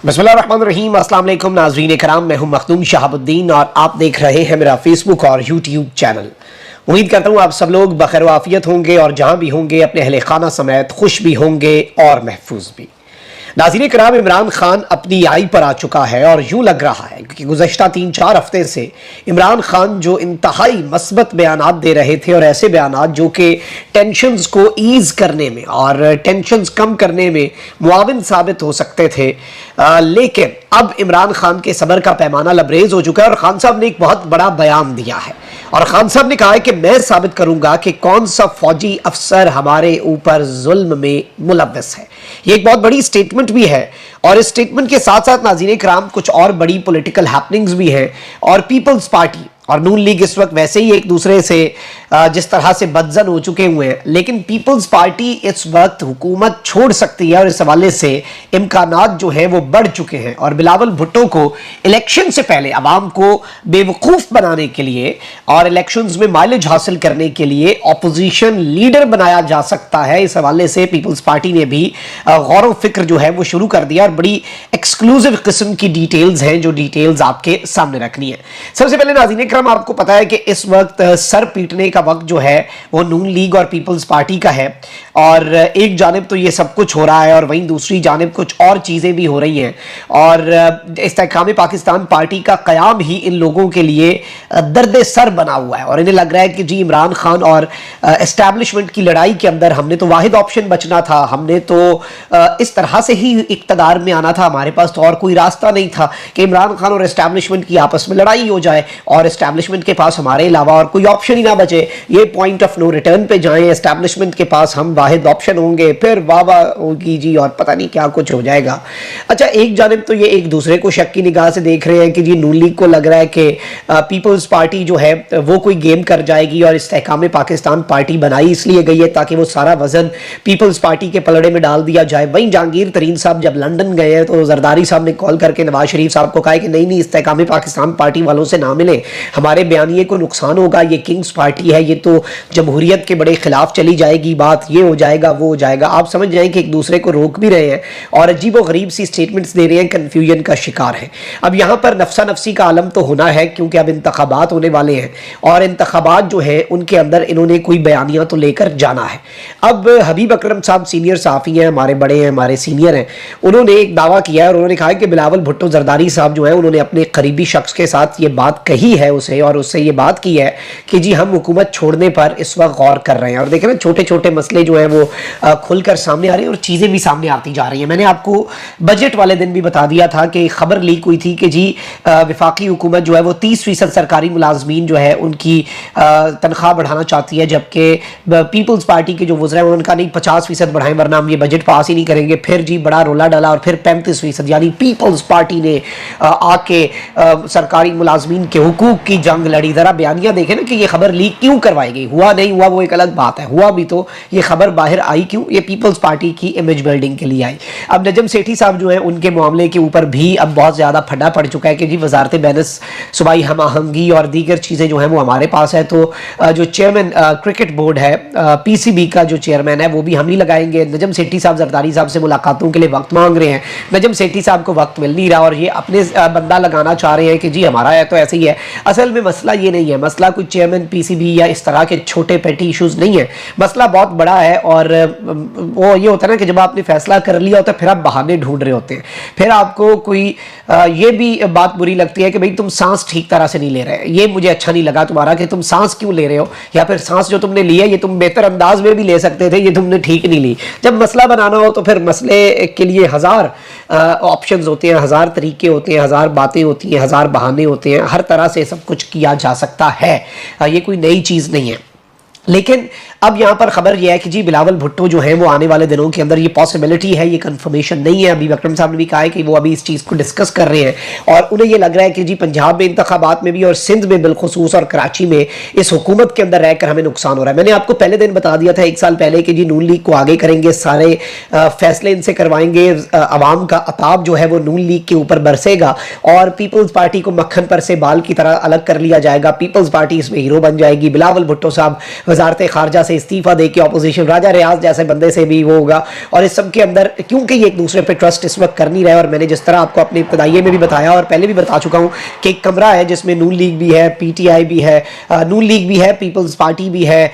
बिस्मिल्लाहिर्रहमानिर्रहीम। अस्सलाम वालेकुम नाज़रीन कराम, मैं हूं मखदूम शहाबुद्दीन और आप देख रहे हैं मेरा फेसबुक और यूट्यूब चैनल। उम्मीद करता हूं आप सब लोग बखैर वाफियत होंगे और जहां भी होंगे अपने अहले खाना समेत खुश भी होंगे और महफूज भी। नाज़रीन कराम, इमरान खान अपनी आई पर आ चुका है और यूं लग रहा है क्योंकि गुज़श्ता 3-4 हफ्ते से इमरान खान जो इंतहाई मस्बत बयानात दे रहे थे और ऐसे बयानात जो कि टेंशन्स को ईज़ करने में और टेंशन्स कम करने में मुआविन साबित हो सकते थे, लेकिन अब इमरान खान के सब्र का पैमाना लबरेज हो चुका है और खान साहब ने एक बहुत बड़ा बयान दिया है और खान साहब ने कहा है कि मैं साबित करूंगा कि कौन सा फौजी अफसर हमारे ऊपर जुल्म में मुलव्वस है। ये एक बहुत बड़ी स्टेटमेंट भी है और इस स्टेटमेंट के साथ साथ नाज़रीन कराम कुछ और बड़ी पॉलिटिकल हैपनिंग्स भी हैं और पीपल्स पार्टी और नून लीग इस वक्त वैसे ही एक दूसरे से जिस तरह से बदजन हो चुके हुए हैं, लेकिन पीपल्स पार्टी इस वक्त हुकूमत छोड़ सकती है और इस हवाले से इम्कानात जो हैं वो बढ़ चुके हैं और बिलावल भुट्टो को इलेक्शन से पहले अवाम को बेवकूफ़ बनाने के लिए और इलेक्शंस में माइलेज हासिल करने के लिए अपोजिशन लीडर बनाया जा सकता है। इस हवाले से पीपल्स पार्टी ने भी गौर व फिक्र जो है वो शुरू कर दिया और बड़ी एक्सक्लूसिव किस्म की डिटेल्स हैं जो डिटेल्स आपके सामने रखनी है। सबसे पहले नाज़रीन आपको पता है कि इस वक्त सर पीटने का वक्त जो है वो नून लीग और पीपल्स पार्टी का है और एक जानिब तो ये सब कुछ हो रहा है और वहीं दूसरी जानिब कुछ और चीज़ें भी हो रही हैं और इस्तेहकाम पाकिस्तान पार्टी का क़याम ही इन लोगों के लिए दर्द सर बना हुआ है और इन्हें लग रहा है कि जी इमरान खान और एस्टैब्लिशमेंट की लड़ाई के अंदर हमने तो वाहिद ऑप्शन बचना था, हमने तो इस तरह से ही इक़्तिदार में आना था, हमारे पास तो और कोई रास्ता नहीं था कि इमरान खान और एस्टैब्लिशमेंट की आपस में लड़ाई हो जाए और एस्टैब्लिशमेंट के पास हमारे अलावा और कोई ऑप्शन ही ना बचे, ये पॉइंट ऑफ नो रिटर्न पे जाएं, एस्टैब्लिशमेंट के पास हम वाहिद ऑप्शन होंगे, फिर वाह होगी जी और पता नहीं क्या कुछ हो जाएगा। अच्छा, एक जानिब तो ये एक दूसरे को शक की निगाह से देख रहे हैं कि जी नून लीग को लग रहा है कि पीपल्स पार्टी जो है वो कोई गेम कर जाएगी और इस्तेहकाम पाकिस्तान पार्टी बनाई इसलिए गई है ताकि वो सारा वजन पीपल्स पार्टी के पलड़े में डाल दिया जाए। वहीं जहांगीर तरीन साहब जब लंदन गए हैं तो जरदारी साहब ने कॉल करके नवाज शरीफ साहब को कहा कि नहीं इस्तेहकाम पाकिस्तान पार्टी वालों से ना मिले, हमारे बयानिए को नुकसान होगा, ये किंग्स पार्टी है, ये तो जमहूरियत के बड़े खिलाफ चली जाएगी बात, ये हो जाएगा वो हो जाएगा। आप समझ जाएं कि एक दूसरे को रोक भी रहे हैं और अजीब व गरीब सी स्टेटमेंट्स दे रहे हैं, कन्फ्यूजन का शिकार है। अब यहाँ पर नफसा नफसी का आलम तो होना है क्योंकि अब इंतखाबात होने वाले हैं और इंतखाबात जो है उनके अंदर इन्होंने कोई बयानिया तो लेकर जाना है। अब हबीब अकरम साहब सीनियर साफ़ी हैं, हमारे बड़े हैं, हमारे सीनियर हैं, उन्होंने एक दावा किया है और उन्होंने कहा कि बिलावल भुट्टो जरदारी साहब जो है उन्होंने अपने करीबी शख्स के साथ ये बात कही है उसे और उससे ये बात की है कि जी हम हुकूमत छोड़ने पर इस वक्त गौर कर रहे हैं। और देखें ना, छोटे छोटे मसले जो हैं वो खुलकर सामने आ रहे हैं और चीज़ें भी सामने आती जा रही हैं। मैंने आपको बजट वाले दिन भी बता दिया था कि खबर लीक हुई थी कि जी वफाकी हुकूमत जो है वो 30% सरकारी मुलाजमीन जो है उनकी तनख्वाह बढ़ाना चाहती है, जबकि पीपल्स पार्टी के जो वज़रा हैं उनका नहीं 50% बढ़ाएं वरना हम ये बजट पास ही नहीं करेंगे। फिर जी बड़ा रोला डाला और फिर 35% यानी पीपल्स पार्टी ने आके सरकारी मुलाजमीन के हुकूक की जंग लड़ी। ज़रा बयानिया देखें ना कि ये खबर लीक क्यों करवाई गई, हुआ नहीं हुआ वो एक अलग बात है, हुआ भी तो ये खबर बाहर आई क्यों, ये पीपल्स पार्टी की इमेज बिल्डिंग के लिए आई। अब नजम सेठी साहब जो है उनके मामले के ऊपर भी अब बहुत ज़्यादा फटा पड़ चुका है कि जी वजारत बैलेंस सूबाई हम आहंगी और दीगर चीज़ें जो हैं वो हमारे पास है, तो जो चेयरमैन क्रिकेट बोर्ड है PCB का जो चेयरमैन है वो भी हम ही लगाएंगे। नजम सेठी साहब जरदारी साहब से मुलाकातों के लिए वक्त मांग रहे हैं, नजम सेठी साहब को वक्त मिल नहीं रहा और ये अपने बंदा लगाना चाह रहे हैं कि जी हमारा है तो ऐसे ही है। असल में मसला ये नहीं है, मसला कोई चेयरमैन PCB या इस तरह के छोटे पेटी इशूज़ नहीं है, मसला बहुत बड़ा है और वो ये होता है ना कि जब आपने फैसला कर लिया होता है फिर आप बहाने ढूंढ रहे होते हैं, फिर आपको कोई ये भी बात बुरी लगती है कि भाई तुम सांस ठीक तरह से नहीं ले रहे, ये मुझे अच्छा नहीं लगा तुम्हारा कि तुम सांस क्यों ले रहे हो, या फिर सांस जो तुमने ली है ये तुम बेहतर अंदाज में भी ले सकते थे, ये तुमने ठीक नहीं ली। जब मसला बनाना हो तो फिर मसले के लिए हज़ार ऑप्शंस होते हैं, हज़ार तरीके होते हैं, हज़ार बातें होती हैं, हज़ार बहाने होते हैं, हर तरह से सब कुछ किया जा सकता है, ये कोई नई चीज़ नहीं है। लेकिन अब यहाँ पर खबर यह है कि जी बिलावल भुट्टो जो है वो आने वाले दिनों के अंदर, ये पॉसिबिलिटी है, ये कंफर्मेशन नहीं है। अभी अकरम साहब ने भी कहा है कि वो अभी इस चीज़ को डिस्कस कर रहे हैं और उन्हें ये लग रहा है कि जी पंजाब में इंतखाबात में भी और सिंध में बिलखुसूस और कराची में इस हुकूमत के अंदर रहकर हमें नुकसान हो रहा है। मैंने आपको पहले दिन बता दिया था 1 साल पहले कि जी नून लीग को आगे करेंगे, सारे फैसले इनसे करवाएंगे, अवाम का अताब जो है वो नून लीग के ऊपर बरसेगा और पीपल्स पार्टी को मक्खन पर से बाल की तरह अलग कर लिया जाएगा, पीपल्स पार्टी इसमें हीरो बन जाएगी। बिलावल भुट्टो साहब वजारत खारजा से इस्तीफा दे के ऑपोजिशन राजा रियाज जैसे बंदे से भी वो होगा। और इस सब के अंदर क्योंकि ये एक दूसरे पे ट्रस्ट इस वक्त कर नहीं रहे, और मैंने जिस तरह आपको अपने इब्तदाइये में भी बताया और पहले भी बता चुका हूँ कि एक कमरा है जिसमें नून लीग भी है, PTI भी है, नून लीग भी है, पीपल्स पार्टी भी है,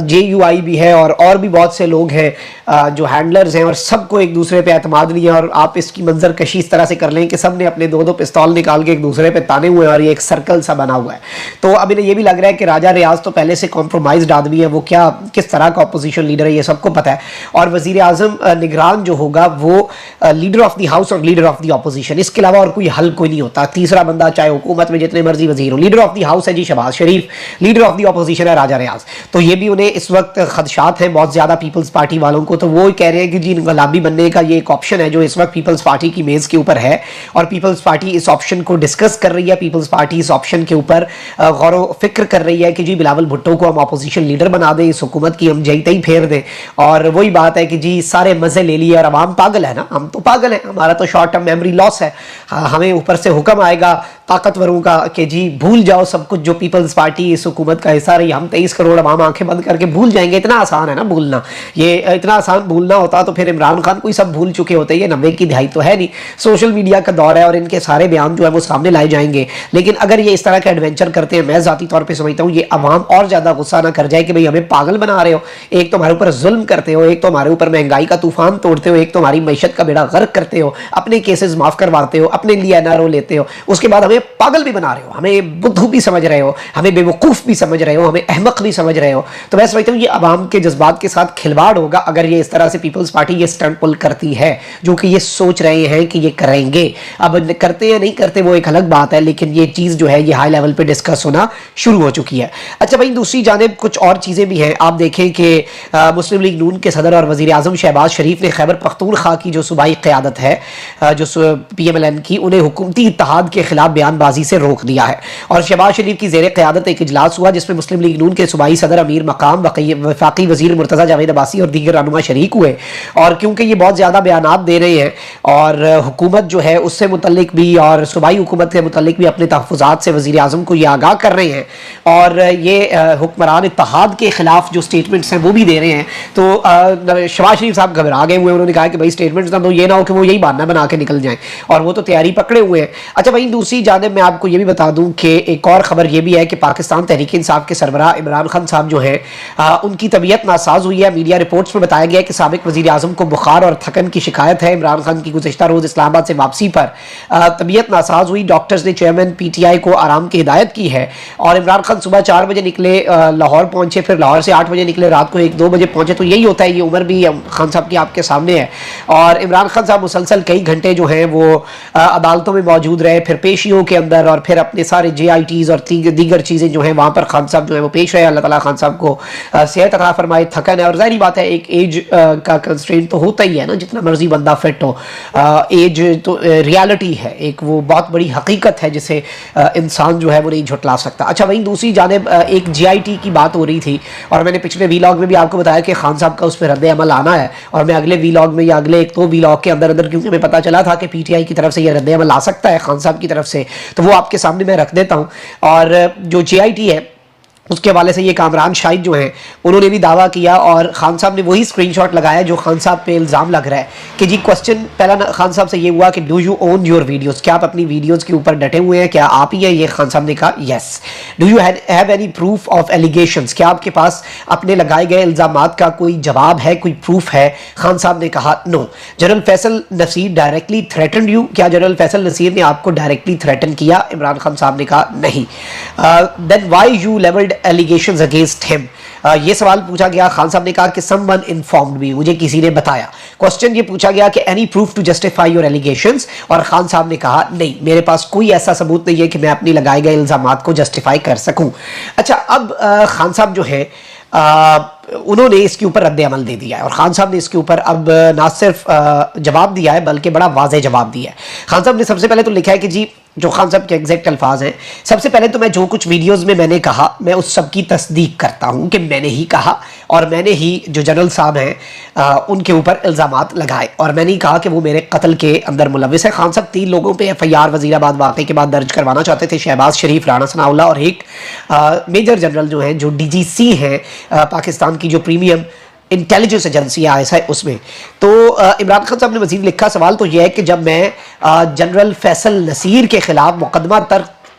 JUI भी है, और भी बहुत से लोग हैं जो हैंडलर्स हैं, और सबको एक दूसरे पे एतमाद नहीं है। और आप इसकी मंजर कशी इस तरह से कर लें कि सब ने अपने दो पिस्तौल निकाल के एक दूसरे पे ताने हुए हैं और ये एक सर्कल सा बना हुआ है। तो अब इन्हें ये भी लग रहा है कि राजा रियाज तो पहले से कॉम्प्रोमाइज्ड आदमी है, वो क्या किस तरह का अपोजिशन लीडर है ये सबको पता है। और वजीर आजम निगरान जो होगा वो लीडर ऑफ द हाउस और लीडर ऑफ द अपोजिशन, इसके अलावा और कोई हल कोई नहीं होता। तीसरा बंदा चाहे हुकूमत में जितने मर्जी वजीर हो, लीडर ऑफ द हाउस है जी शहबाज शरीफ, लीडर ऑफ द अपोजिशन है राजा रियाज। तो ये भी उन्हें इस वक्त खदशात हैं बहुत ज्यादा पीपल्स पार्टी वालों को। तो वो कह रहे हैं कि जी इनकलाबी बनने का ये एक ऑप्शन है जो इस वक्त पीपल्स पार्टी की मेज के ऊपर है, और पीपल्स पार्टी इस ऑप्शन को डिस्कस कर रही है। पीपल्स पार्टी इस ऑप्शन के ऊपर गौर व फिक्र कर रही है कि जी बिलावल भुट्टो को हम अपोजिशन लीडर बना दें, इस हुकूमत की हम जईते ही फेर दें। और वही बात है कि जी सारे मजे ले लिए और अवाम पागल है ना, हम तो पागल हैं, हमारा तो शॉर्ट टर्म मेमोरी लॉस है। हमें ऊपर से हुक्म आएगा ताकतवरों का कि जी भूल जाओ सब कुछ जो पीपल्स पार्टी इस हुकूमत का हिस्सा रही, हम 23 करोड़ अवाम आंखें बंद करके भूल जाएंगे। इतना आसान है ना भूलना, ये इतना आसान भूलना होता तो फिर इमरान खान कोई सब भूल चुके होते। ये 90 की दहाई तो है नहीं, सोशल मीडिया का दौर है और इनके सारे बयान जो है वो सामने लाए जाएंगे। लेकिन अगर ये इस तरह का एडवेंचर करते हैं, मैं जाती तौर पर समझता हूँ ये अवाम और ज्यादा गुस्सा ना कर जाए कि भाई हमें पागल बना रहे हो, एक तो हमारे ऊपर जुल्म करते हो, एक तो हमारे ऊपर महंगाई का तूफान तोड़ते हो, एक तो हमारी मैशत का बेड़ा गर्क करते हो, अपने केसेस माफ करवाते हो, अपने लिए NRO लेते हो, उसके बाद हमें पागल भी बना रहे हो, हमें बुद्धू भी समझ रहे हो, हमें बेवकूफ भी समझ रहे हो, हमें अहमक भी समझ रहे हो। तो मैं समझता हूँ ये अवाम के जज्बात के साथ खिलवाड़ होगा अगर ये इस तरह से पीपल्स पार्टी ये स्टंट पुल करती है, जो कि ये सोच रहे हैं कि ये करेंगे। अब करते या नहीं करते वो एक अलग बात है, लेकिन ये चीज जो है ये हाई लेवल पे डिस्कस होना शुरू हो चुकी है। अच्छा भाई, दूसरी जानिब कुछ और चीजें भी हैं। आप देखें कि मुस्लिम लीग नून के सदर और वजीर आजम शहबाज शरीफ ने खैबर पख्तूनख्वा की जो सूबाई क़यादत है, जो PMLN की, उन्हें हुकूमती इत्तेहाद के खिलाफ बयानबाजी से रोक दिया है। और शहबाज शरीफ की ज़ेर क़यादत एक इजलास हुआ जिसमें मुस्लिम लीग नून के सूबाई सदर अमीर मकाम, वफाकी वजीर मुर्तज़ा जावेद अब्बासी और दीगर रहनुमा शरीक हुए। और क्योंकि ये बहुत ज़्यादा बयानात दे रहे हैं और हुकूमत जो है उससे मुतल्लिक भी और सूबाई हुकूमत के मुतल्लिक भी अपने तहफ़्फ़ुज़ात से वज़ीर आज़म को ये आगाह कर रहे हैं, और ये हुक्मरान इत्तेहाद के खिलाफ जो स्टेटमेंट्स हैं वो भी दे रहे हैं। तो शहबाज शरीफ साहब घबरा गए हुए, उन्होंने कहा कि भाई स्टेटमेंट्स ना, तो ये ना हो कि वो यही बहाना बना के निकल जाएं, और वो तो तैयारी पकड़े हुए हैं। अच्छा वहीं दूसरी जानिब मैं आपको ये भी बता दूं कि एक और खबर ये भी है कि पाकिस्तान तहरीक इंसाफ के सरबराह इमरान खान साहब जो हैं उनकी तबीयत नासाज हुई है। मीडिया रिपोर्ट्स में बताया गया है कि साबिक वज़ीर आज़म को बुखार और थकन की शिकायत है। इमरान खान की गुज़िश्ता रोज़ इस्लामाबाद से वापसी पर तबीयत नासाज हुई। डॉक्टर्स ने चेयरमैन PTI को आराम की हिदायत की है। और इमरान खान सुबह 4 बजे निकले, लाहौर पहुंचे, फिर लाहौर से 8 बजे निकले, रात को 1-2 बजे पहुंचे। तो यही होता है, ये उम्र भी खान साहब की आपके सामने है। और इमरान खान साहब मुसलसल कई घंटे जो हैं वो अदालतों में मौजूद रहे, फिर पेशियों के अंदर, और फिर अपने सारे JITs और दीगर चीज़ें जो हैं वहाँ पर खान साहब जो है वो पेश रहे। अल्लाह ताला खान साहब को सेहत अता फरमाए। थकन है और ज़ाहिर बात है एक एज का कंस्ट्रेंट तो होता ही है ना, जितना मर्जी बंदा फिट हो, एज तो रियलिटी है, एक वो बहुत बड़ी हकीकत है जिसे इंसान जो है वो नहीं झुटला सकता। अच्छा वहीं दूसरी जानिब एक JIT की बात हो रही थी, और मैंने पिछले वीलॉग में भी आपको बताया कि खान साहब का उस पर रद्द अमल आना है, और मैं अगले वीलॉग में या अगले 1-2 वीलॉग के अंदर अंदर, क्योंकि हमें पता चला था कि PTI की तरफ से यह रद्द अमल आ सकता है खान साहब की तरफ से, तो वो आपके सामने मैं रख देता हूँ। और जो JIT है उसके हवाले से ये कामरान शाहिद जो हैं उन्होंने भी दावा किया, और खान साहब ने वही स्क्रीनशॉट लगाया जो खान साहब पे इल्ज़ाम लग रहा है कि जी क्वेश्चन पहला खान साहब से ये हुआ कि do you own your videos, क्या आप अपनी वीडियोस के ऊपर डटे हुए हैं, क्या आप ही हैं? ये खान साहब ने कहा yes. Do you have any proof of allegations, क्या आपके पास अपने लगाए गए इल्ज़ामात का कोई जवाब है, कोई प्रूफ है? खान साहब ने कहा no. General Faisal Naseer directly threaten you, क्या जनरल फैसल नसीर ने आपको डायरेक्टली थ्रेटन किया? इमरान खान साहब ने कहा नहीं। Then why you levelled allegations against him, ये सवाल पूछा गया। खान साहब ने कहा कि समवन इन्फॉर्म्ड मी, मुझे किसी ने बताया। क्वेश्चन ये पूछा गया कि any proof to justify your allegations, और खान साहब ने कहा नहीं, मेरे पास कोई ऐसा सबूत नहीं है कि मैं अपनी लगाए गए इल्जामात को जस्टिफाई कर सकूं। अच्छा अब खान साहब जो है उन्होंने इसके ऊपर रद्द अमल दे दिया है, और खान साहब ने इसके ऊपर अब ना सिर्फ जवाब दिया है बल्कि बड़ा वाज़ेह जवाब दिया है। खान साहब ने सबसे पहले तो लिखा है कि जी जो खान साहब के एग्जैक्ट अल्फाज हैं, सबसे पहले तो मैं जो कुछ वीडियोस में मैंने कहा मैं उस सब की तस्दीक करता हूं कि मैंने ही कहा, और मैंने ही जो जनरल साहब हैं उनके ऊपर इल्ज़ामात लगाए, और मैंने ही कहा कि वो मेरे कत्ल के अंदर मुलविस है। खान साहब 3 लोगों पे FIR वज़ीराबाद वाक़े के बाद दर्ज करवाना चाहते थे, शहबाज शरीफ, राणा सनाउल्लाह और एक मेजर जनरल जो हैं जो DGC हैं पाकिस्तान पाकिस्तान की जो प्रीमियम इंटेलिजेंस एजेंसी है ISI उसमें। तो इमरान खान साहब ने मजीद लिखा, सवाल तो यह है कि जब मैं जनरल फैसल नसीर के खिलाफ मुकदमा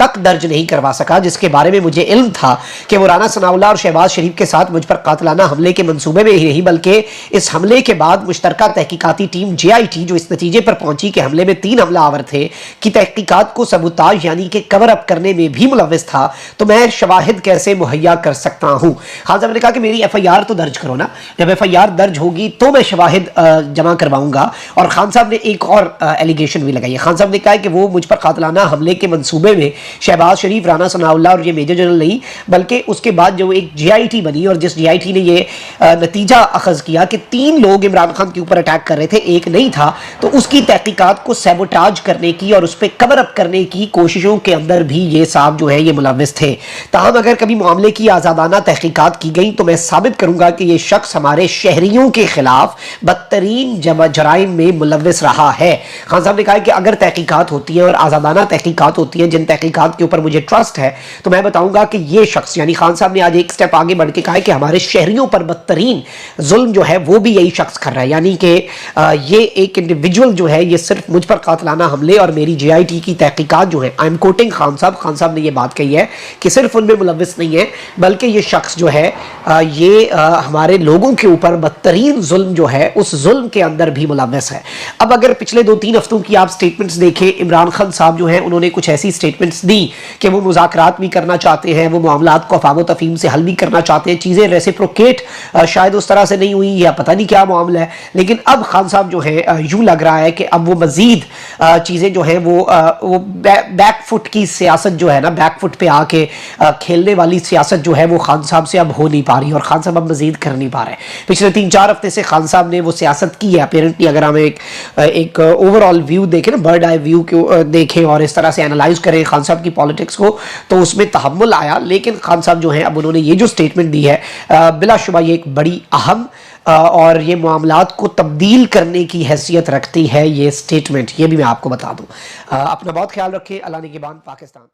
तक दर्ज नहीं करवा सका, जिसके बारे में मुझे इल्म था कि वो राना सनाउल्लाह और शहबाज शरीफ के साथ मुझ पर कातलाना हमले के मंसूबे में ही नहीं बल्कि इस हमले के बाद मुश्तरका तहकीकाती टीम JIT जो इस नतीजे पर पहुंची कि हमले में 3 हमलावर थे कि तहकीकात को सबूताज यानी कि कवर अप करने में भी मुलव्वस था, तो मैं शवाहिद कैसे मुहैया कर सकता हूँ। खान साहब ने कहा कि मेरी FIR तो दर्ज करो ना, जब FIR दर्ज होगी तो मैं शवाहिद जमा करवाऊंगा। और खान साहब ने एक और एलिगेशन भी लगाई। खान साहब ने कहा कि वो मुझ पर कातलाना हमले के मंसूबे में शहबाज शरीफ, राना सनाउल्लाह और ये मेजर जनरल नहीं बल्कि उसके बाद जो एक JIT बनी और जिस JIT ने ये नतीजा अखज़ किया कि 3 लोग इमरान खान के ऊपर अटैक कर रहे थे, एक नहीं था, तो उसकी तहकीकात को सैबोटाज करने की और उस पर कवर अप करने की कोशिशों के अंदर भी ये साहब जो है ये मुलव्वस थे। ताहम अगर कभी मामले की आज़ादाना तहकीकात की गई तो मैं साबित करूंगा कि ये शख्स हमारे शहरियों के खिलाफ बदतरीन जराइम में मुलव्वस रहा है। खान साहब ने कहा कि अगर तहकीकात होती है और आज़ादाना तहकीकात होती है, जिन तहकीकात के ऊपर मुझे ट्रस्ट है, तो मैं बताऊंगा कि ये शख्स यानी खान साहब ने आज एक स्टेप आगे बढ़ के कहा है कि हमारे शहरियों पर बदतरीन जुल्म जो है वो भी यही शख्स कर रहा है। यानी कि ये एक इंडिविजुअल जो है ये सिर्फ मुझ पर कातलाना हमले और मेरी JIT की तहकीकात जो है, I am quoting Khan sahab ने ये बात कही है कि सिर्फ उनमें मुलव्वस नहीं है बल्कि ये शख्स जो है ये हमारे लोगों के ऊपर बदतरीन जुल्म जो है उस जुल्म के अंदर भी मुलव्वस है। अब अगर पिछले 2-3 हफ्तों की आप स्टेटमेंट्स देखें, इमरान खान साहब जो है उन्होंने कुछ ऐसी स्टेटमेंट्स दी कि वो मुज़ाकरात भी करना चाहते हैं, वो मामलात को अफ़ाम व तफ़हीम से हल भी करना चाहते हैं, चीज़ें रेसिप्रोकेट शायद उस तरह से नहीं हुई या पता नहीं क्या मामला है। लेकिन अब खान साहब जो है यूँ लग रहा है कि अब वो मज़ीद चीज़ें जो हैं वो बैकफुट की सियासत जो है ना, बैकफुट पे आके खेलने वाली सियासत जो है वो खान साहब से अब हो नहीं पा रही और खान साहब अब मज़ीद कर नहीं पा रहे। पिछले 3-4 हफ्ते से खान साहब ने वो सियासत की है अपेरेंटली। अगर हम एक ओवरऑल व्यू देखें ना, बर्ड आई व्यू को देखें और इस तरह से एनालाइज करें खान साहब की पॉलिटिक्स को, तो उसमें तहम्मुल आया। लेकिन खान साहब जो हैं अब उन्होंने ये जो स्टेटमेंट दी है बिलाशुबा ये एक बड़ी अहम और ये मामलात को तब्दील करने की हैसियत रखती है ये स्टेटमेंट, ये भी मैं आपको बता दूं। अपना बहुत ख्याल रखें। अल्लाह निगहबान। पाकिस्तान।